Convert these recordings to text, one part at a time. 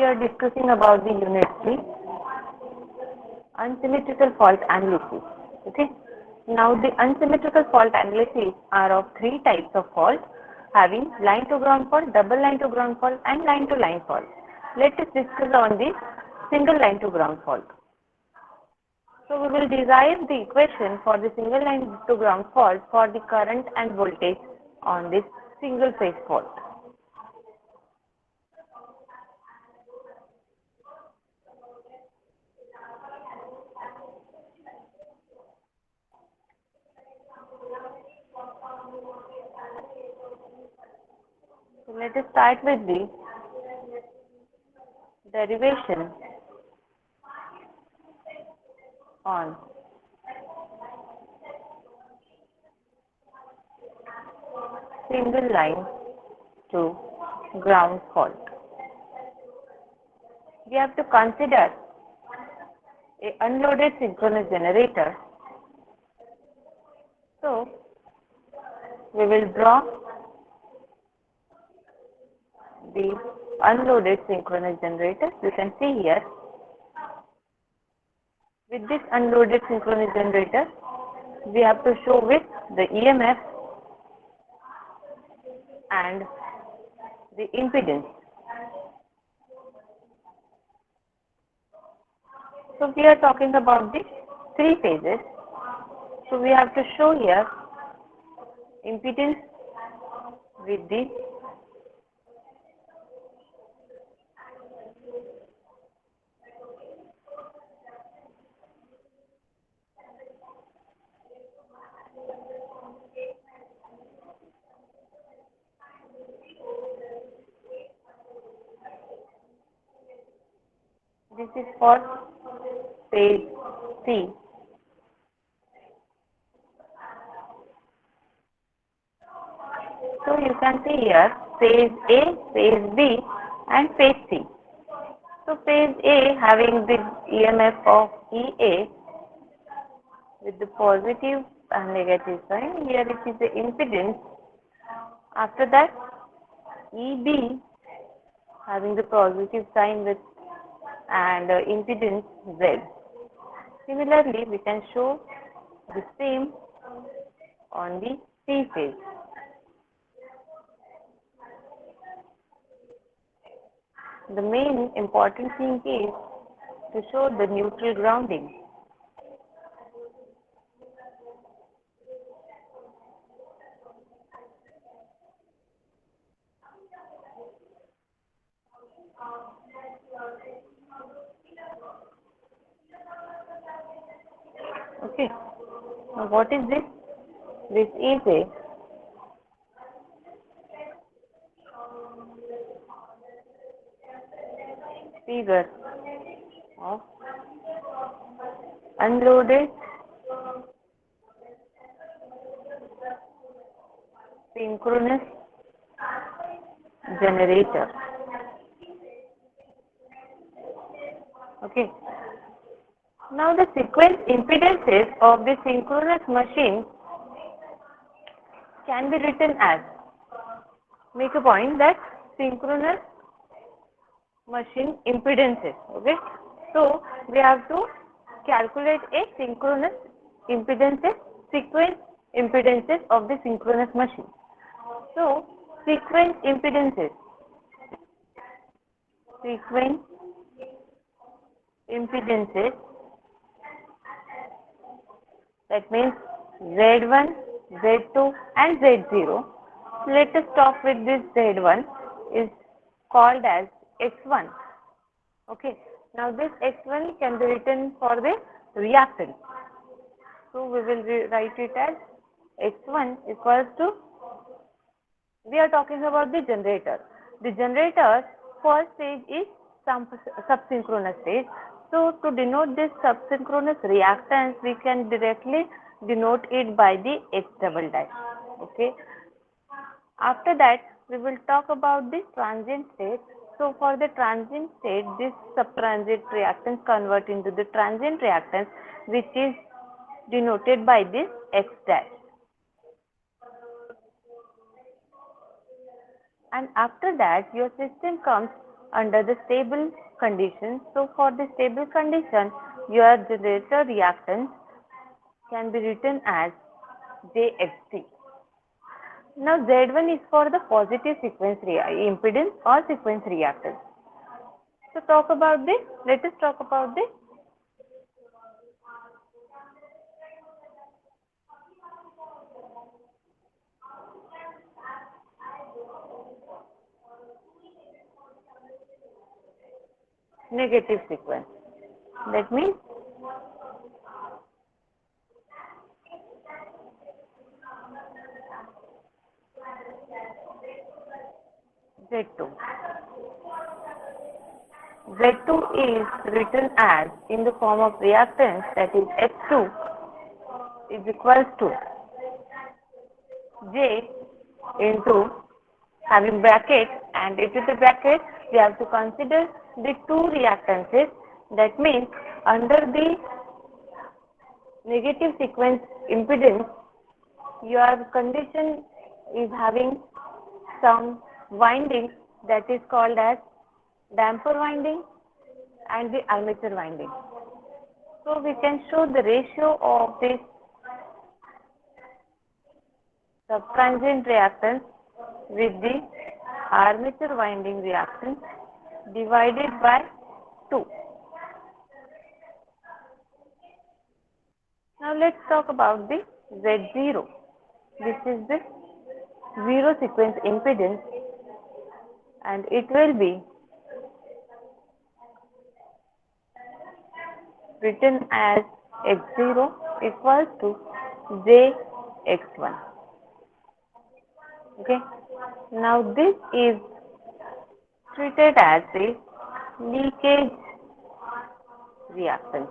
we are discussing about the unit 3, unsymmetrical fault analysis. Okay. Now the unsymmetrical fault analysis are of three types of fault, having line to ground fault, double line to ground fault and line to line fault. Let us discuss on the single line to ground fault. So we will derive the equation for the single line to ground fault for the current and voltage on this single phase fault. So let us start with the derivation on single line to ground fault. We have to consider a unloaded synchronous generator. So we will draw the unloaded synchronous generator. You can see here, with this unloaded synchronous generator, we have to show with the EMF and the impedance. So we are talking about the three phases. So we have to show here impedance with the this is for phase C. So you can see here phase A, phase B and phase C. So phase A having the EMF of EA with the positive and negative sign. Here it is the impedance. After that EB having the positive sign with and impedance Z. Similarly, we can show the same on the C phase. The main important thing is to show the neutral grounding. Okay. Now what is this? This is a figure of unloaded synchronous generator. Okay. Now the sequence impedances of the synchronous machine can be written as, make a point that synchronous machine impedances. Okay. So we have to calculate a synchronous impedances, sequence impedances of the synchronous machine. So sequence impedances, that means Z1, Z2 and Z0. Let us start with this Z1 is called as X1. Okay. Now this X1 can be written for the reactance. So we will write it as X1 equals to, we are talking about the generator. The generator's first stage is subsynchronous stage. So to denote this subsynchronous reactance, we can directly denote it by the X double dash. Okay. After that, we will talk about the transient state. So for the transient state, this subtransient reactance convert into the transient reactance, which is denoted by this X dash. And after that, your system comes under the stable condition. So for the stable condition, your generator reactance can be written as JXT. Now Z1 is for the positive sequence impedance or sequence reactance. So talk about this. Let us talk about this. Negative sequence. That means Z2. Z2 is written as in the form of reactance, that is H2 is equals to J into having bracket, and into the bracket we have to consider the two reactances. That means under the negative sequence impedance, your condition is having some windings, that is called as damper winding and the armature winding. So we can show the ratio of this subtransient reactance with the armature winding reactance divided by 2. Now let's talk about the Z0. This is the zero sequence impedance, and it will be written as X0 equals to JX1. Okay. Now this is treated as a leakage reactance.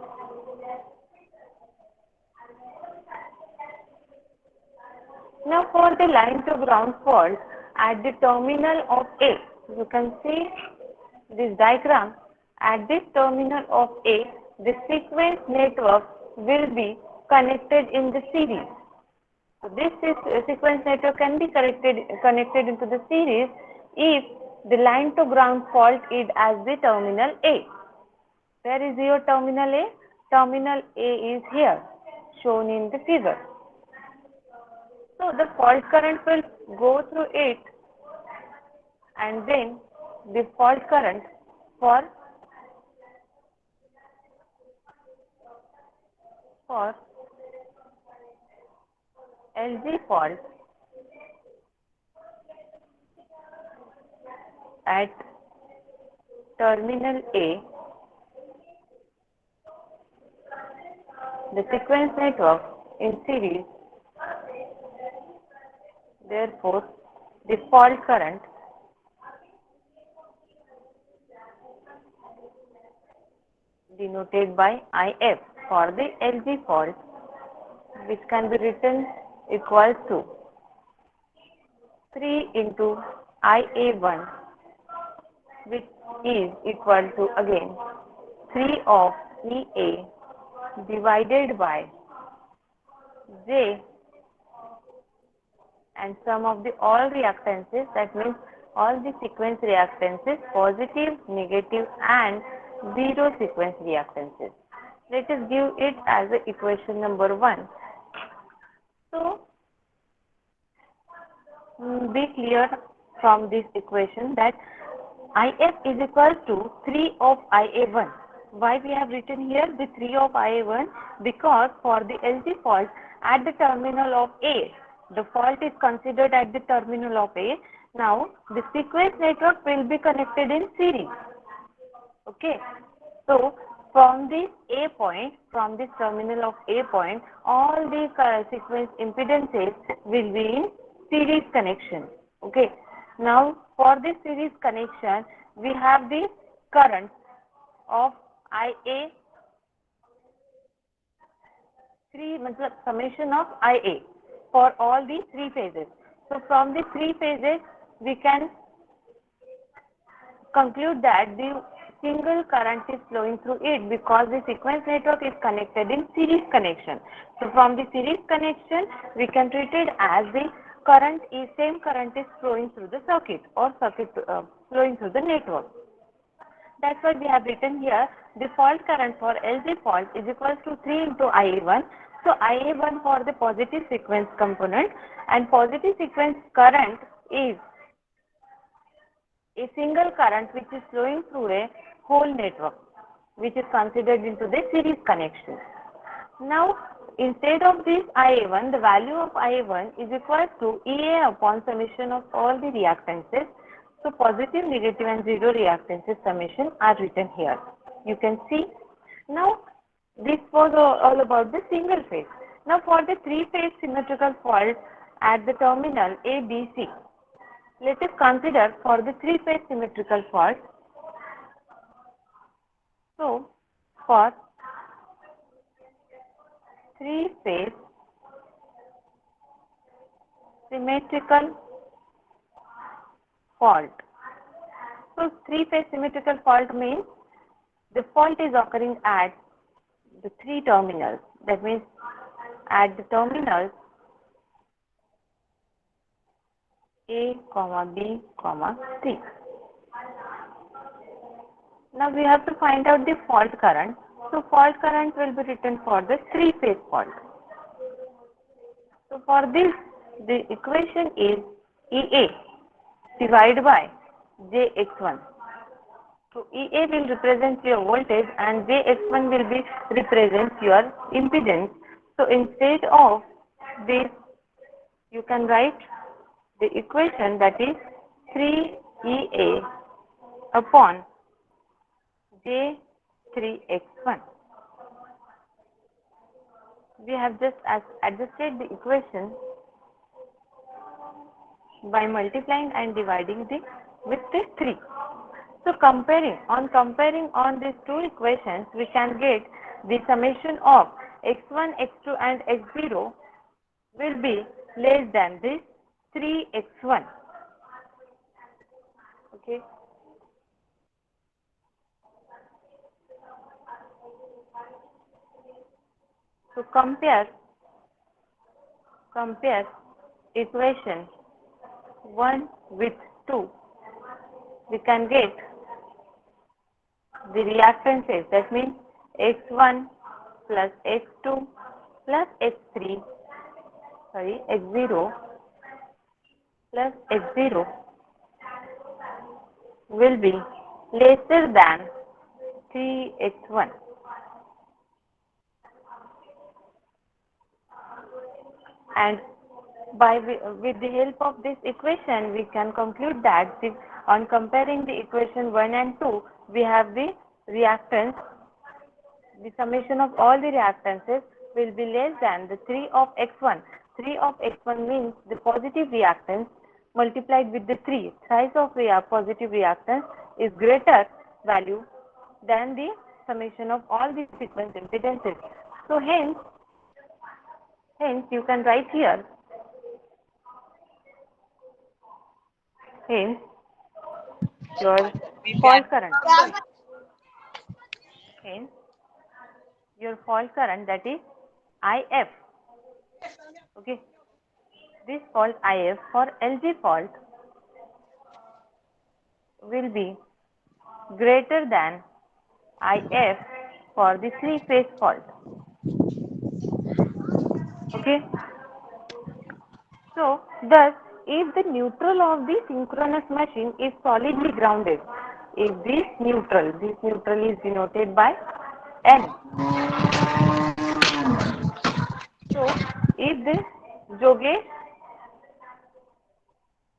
Now for the line to ground fault at the terminal of A, you can see this diagram. At this terminal of A, the sequence network will be connected in the series. So this sequence network can be connected into the series if the line to ground fault is as the terminal A. Where is your terminal A? Terminal A is here, shown in the figure. So the fault current will go through it, and then the fault current for LG fault at terminal A, the sequence network in series, therefore the fault current denoted by IF for the LG fault, which can be written equals to 3 into IA1, which is equal to again 3 of EA divided by J and sum of the all reactances, that means all the sequence reactances, positive, negative and zero sequence reactances. Let us give it as a equation number 1. So be clear from this equation that IF is equal to 3 of IA1. Why we have written here the 3 of IA1? Because for the LG fault at the terminal of A, the fault is considered at the terminal of A. Now the sequence network will be connected in series. Okay. So from this A point, from this terminal of A point, all the sequence impedances will be in series connection. Okay. Now for this series connection, we have the current of IA 3, summation of IA for all the 3 phases. So from the 3 phases, we can conclude that the single current is flowing through it because the sequence network is connected in series connection. So from the series connection, we can treat it as the same current is flowing through the circuit or flowing through the network. That's what we have written here. The fault current for LG fault is equals to 3 into IA1. So IA1 for the positive sequence component, and positive sequence current is a single current which is flowing through a whole network, which is considered into the series connection. Now, instead of this IA1, the value of IA1 is equal to EA upon summation of all the reactances. So, positive, negative and zero reactances summation are written here. You can see. Now, this was all about the single phase. Now, for the three-phase symmetrical fault at the terminal A, B, C, let us consider for the three-phase symmetrical fault. So, for three-phase symmetrical fault. So, three-phase symmetrical fault means the fault is occurring at the three terminals. That means at the terminals A, B, C. Now we have to find out the fault current. So fault current will be written for the three-phase fault. So for this, the equation is EA divided by JX1. So EA will represent your voltage and JX1 will be represent your impedance. So instead of this, you can write the equation that is 3EA upon J3X1. We have just adjusted the equation by multiplying and dividing with the 3. So comparing on these two equations, we can get the summation of x1, x2 and x0 will be less than this 3x1. Okay. So compare equation 1 with 2. We can get the reactances, that means x1 plus x2 plus x0 plus x0 will be lesser than 3x1. And with the help of this equation, we can conclude that on comparing the equation 1 and 2, we have the reactance, the summation of all the reactances will be less than the 3 of x1. 3 of x1 means the positive reactance multiplied with the 3. Size of positive reactance is greater value than the summation of all the sequence impedances. So hence you can write here, hence your fault current, hence your fault current, that is IF. Okay, this fault IF for LG fault will be greater than IF for the three-phase fault. Okay. So thus, if the neutral of the synchronous machine is solidly grounded, if this neutral is denoted by N. So if this Jogesh,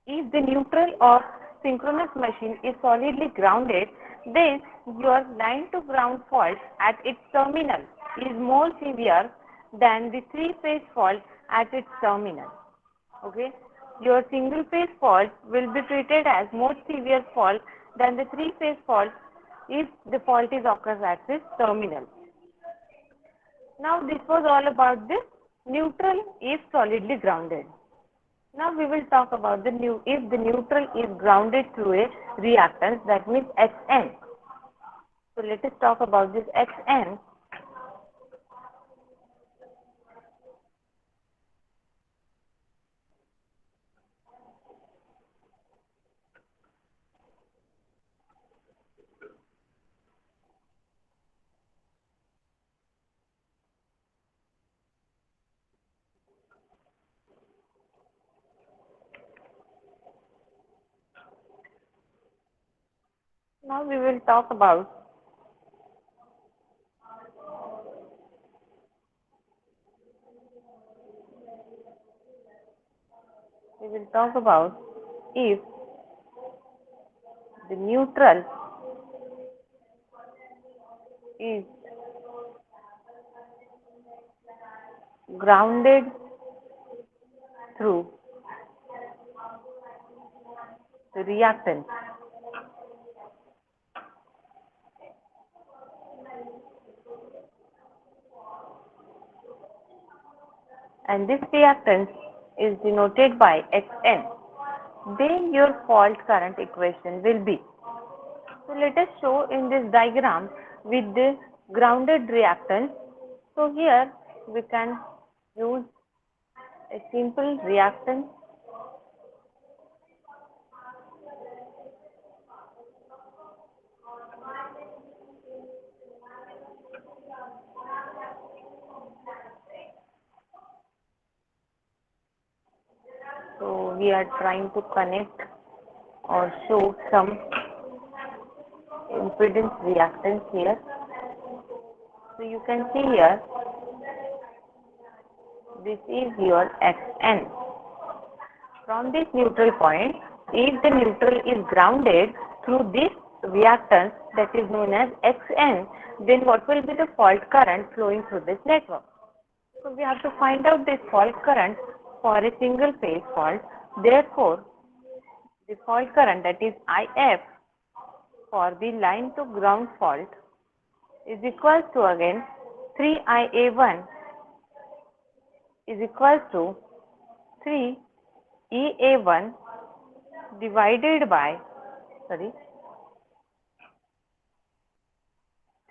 if the neutral of synchronous machine is solidly grounded, then your line to ground fault at its terminal is more severe than the three-phase fault at its terminal. Okay, your single phase fault will be treated as more severe fault than the three-phase fault if the fault is occurs at its terminal. Now this was all about the neutral if solidly grounded. Now we will talk about if the neutral is grounded through a reactance, that means Xn. So let us talk about this Xn. Now we will talk about if the neutral is grounded through the reactance. And this reactance is denoted by Xn, then your fault current equation will be. So let us show in this diagram with the grounded reactance. So here we can use a simple reactance. So we are trying to connect or show some impedance reactance here. So you can see here, this is your Xn. From this neutral point, if the neutral is grounded through this reactance that is known as Xn, then what will be the fault current flowing through this network? So we have to find out this fault current for a single phase fault. Therefore, the fault current, that is IF, for the line to ground fault is equal to again 3IA1 is equal to 3EA1 divided by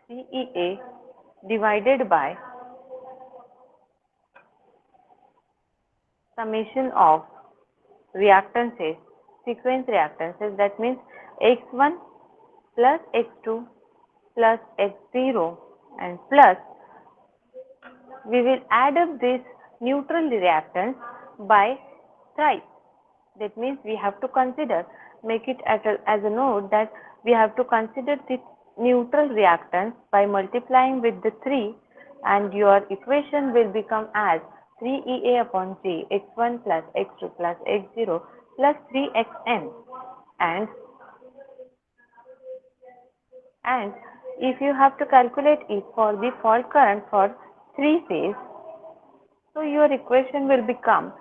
3EA divided by summation of reactances, sequence reactances, that means X1 plus X2 plus X0 and plus we will add up this neutral reactance by thrice. That means we have to consider, make it as a note that we have to consider the neutral reactance by multiplying with the 3 and your equation will become as 3EA upon J X1 plus X2 plus X0 plus 3Xn and if you have to calculate it for the fault current for 3 phase, so your equation will become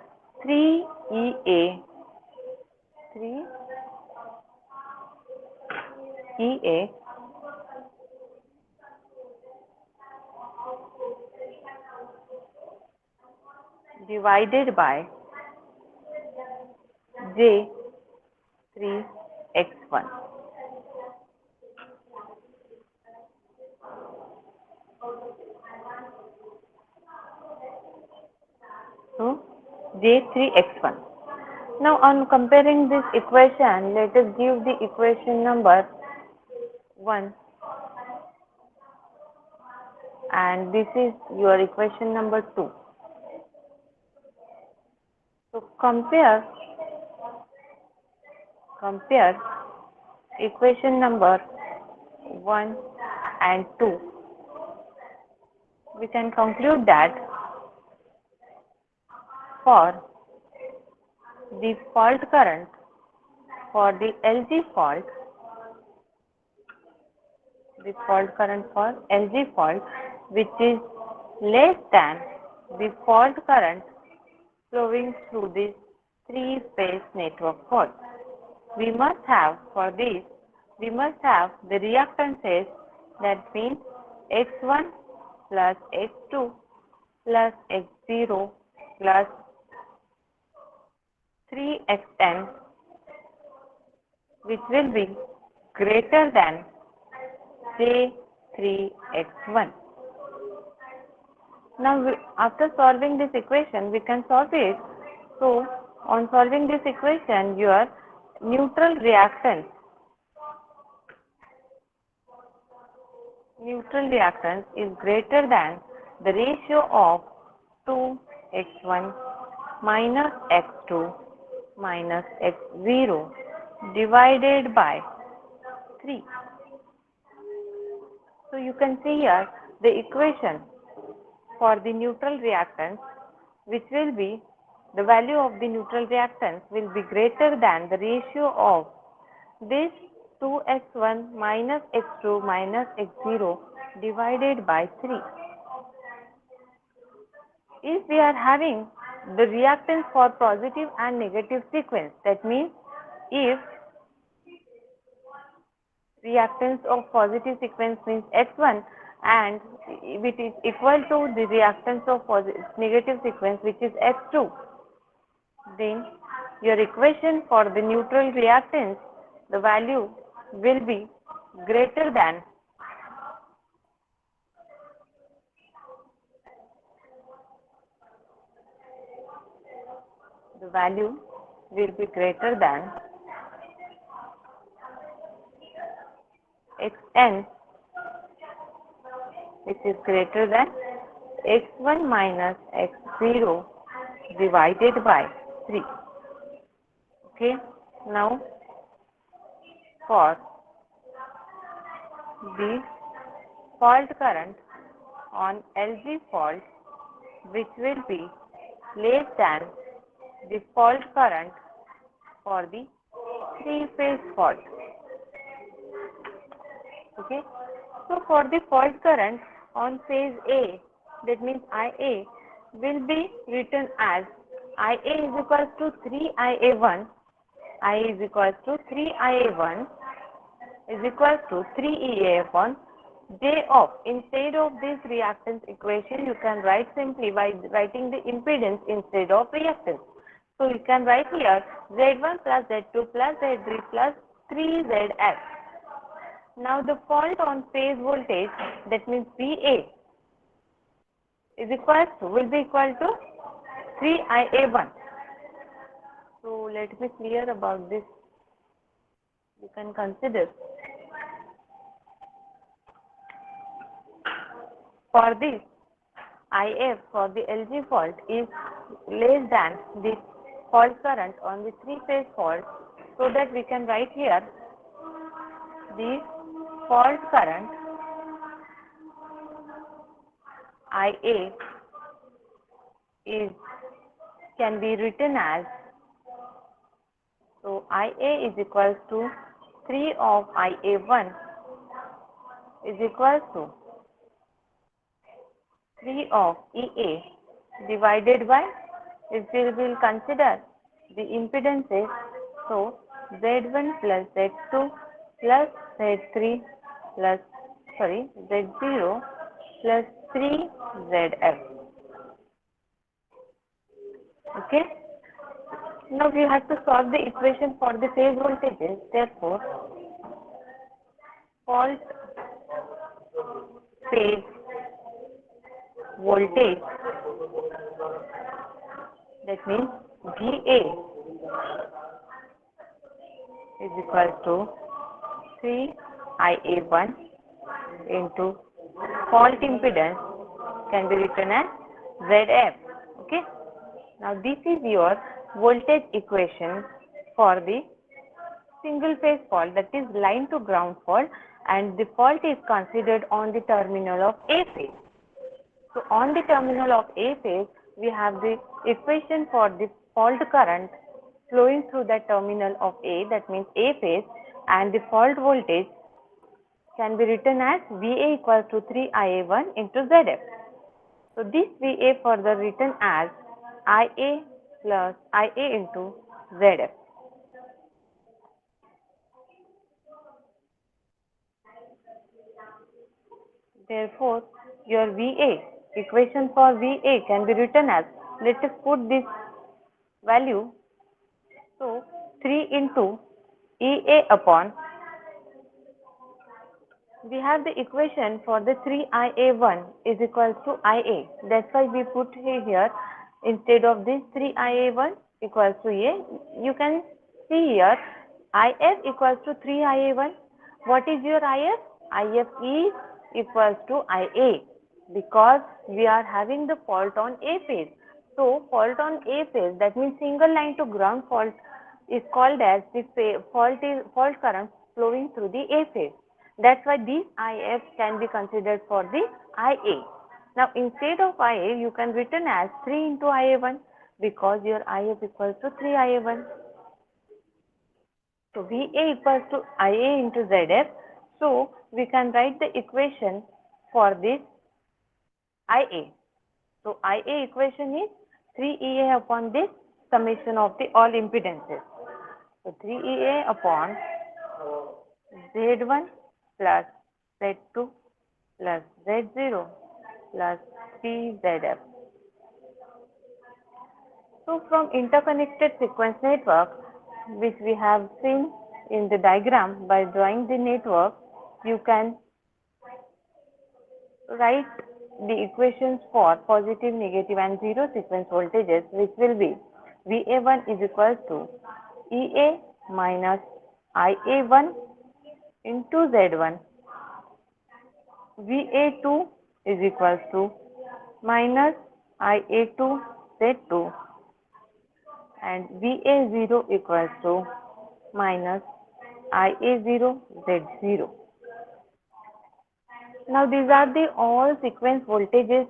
3EA divided by J3X1. So J3X1. Now on comparing this equation, let us give the equation number 1 and this is your equation number 2. So compare equation number 1 and 2. We can conclude that for the fault current for the LG fault, the fault current for LG fault which is less than the fault current flowing through this 3-phase network fault. We must have for this, we must have the reactances, that means X1 plus X2 plus X0 plus 3Xn which will be greater than J3X1. Now after solving this equation we can solve it. So on solving this equation, your neutral reactance is greater than the ratio of 2X1 minus X2 minus X0 divided by 3. So you can see here the equation for the neutral reactance, which will be the value of the neutral reactance will be greater than the ratio of this 2x1 minus x2 minus x0 divided by 3. If we are having the reactance for positive and negative sequence, that means if reactance of positive sequence means x1 and it is equal to the reactance of negative sequence which is x2, then your equation for the neutral reactance, the value will be greater than xn, which is greater than x1 minus x0 divided by 3. Okay, now for the fault current on LG fault, which will be less than the fault current for the three-phase fault. Okay, so for the fault current on phase A, that means IA, will be written as IA is equal to 3IA1, IA is equal to 3IA1 is equal to 3EA1 J of. Instead of this reactance equation, you can write simply by writing the impedance instead of reactance. So you can write here Z1 plus Z2 plus Z3 plus 3ZF. Now the fault on phase voltage, that means VA, is equal to, will be equal to 3IA1. So let me clear about this. You can consider. For this, IF for the LG fault is less than the fault current on the three-phase fault, so that we can write here the fault current IA can be written as, so IA is equal to 3 of IA1 is equal to 3 of EA divided by, if we will consider the impedances, so Z1 plus Z2 plus Z3 plus, Z0 plus 3ZF. Okay. Now we have to solve the equation for the phase voltages. Therefore, fault phase voltage, that means VA is equal to 3IA1 into fault impedance can be written as ZF. Okay. Now this is your voltage equation for the single phase fault, that is line to ground fault, and the fault is considered on the terminal of A phase. So on the terminal of A phase, we have the equation for the fault current flowing through the terminal of A, that means A phase, and the fault voltage can be written as VA equals to 3IA1 into ZF. So this VA further written as IA plus IA into ZF. Therefore, your VA, equation for VA can be written as, let us put this value, so 3 into EA upon, we have the equation for the 3IA1 is equal to IA. That's why we put here, instead of this 3IA1 equals to A, you can see here IF equals to 3IA1. What is your IF? IF is equals to IA, because we are having the fault on A phase. So fault on A phase, that means single line to ground fault, is called as the fault current flowing through the A phase. That's why these IF can be considered for the IA. Now instead of IA, you can written as 3 into IA1 because your IF equals to 3 IA1. So VA equals to IA into ZF. So we can write the equation for this IA. So IA equation is 3EA upon this summation of the all impedances. So 3EA upon Z1 plus Z2 plus Z0 plus 3ZF. So from interconnected sequence network, which we have seen in the diagram, by drawing the network, you can write the equations for positive, negative and zero sequence voltages, which will be VA1 is equal to EA minus IA1 into Z1. VA2 is equal to minus IA2 Z2 and VA0 equals to minus IA0 Z0. Now these are the all sequence voltages.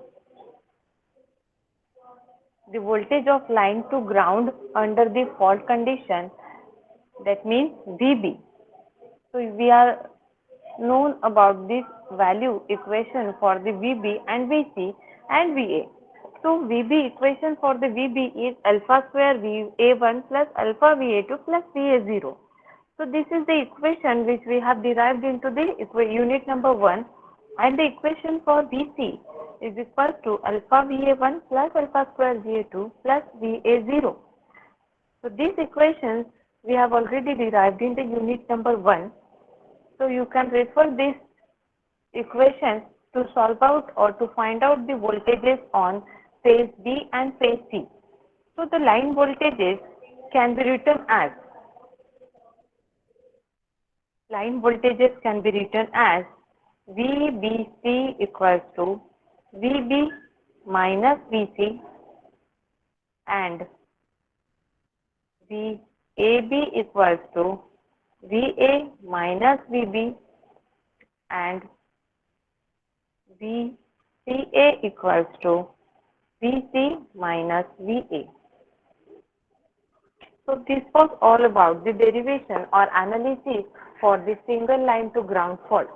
The voltage of line to ground under the fault condition, that means VB. So we are known about this value equation for the VB and VC and VA. So VB equation for the VB is alpha square VA1 plus alpha VA2 plus VA0. So this is the equation which we have derived into the unit number 1, and the equation for VC is equal to alpha VA1 plus alpha square VA2 plus VA0. So these equations we have already derived in the unit number 1. So you can refer these equations to solve out or to find out the voltages on phase B and phase C. So the line voltages can be written as VBC equals to VB minus VC and VAB equals to VA minus VB and VCA equals to VC minus VA. So this was all about the derivation or analysis for the single line to ground fault.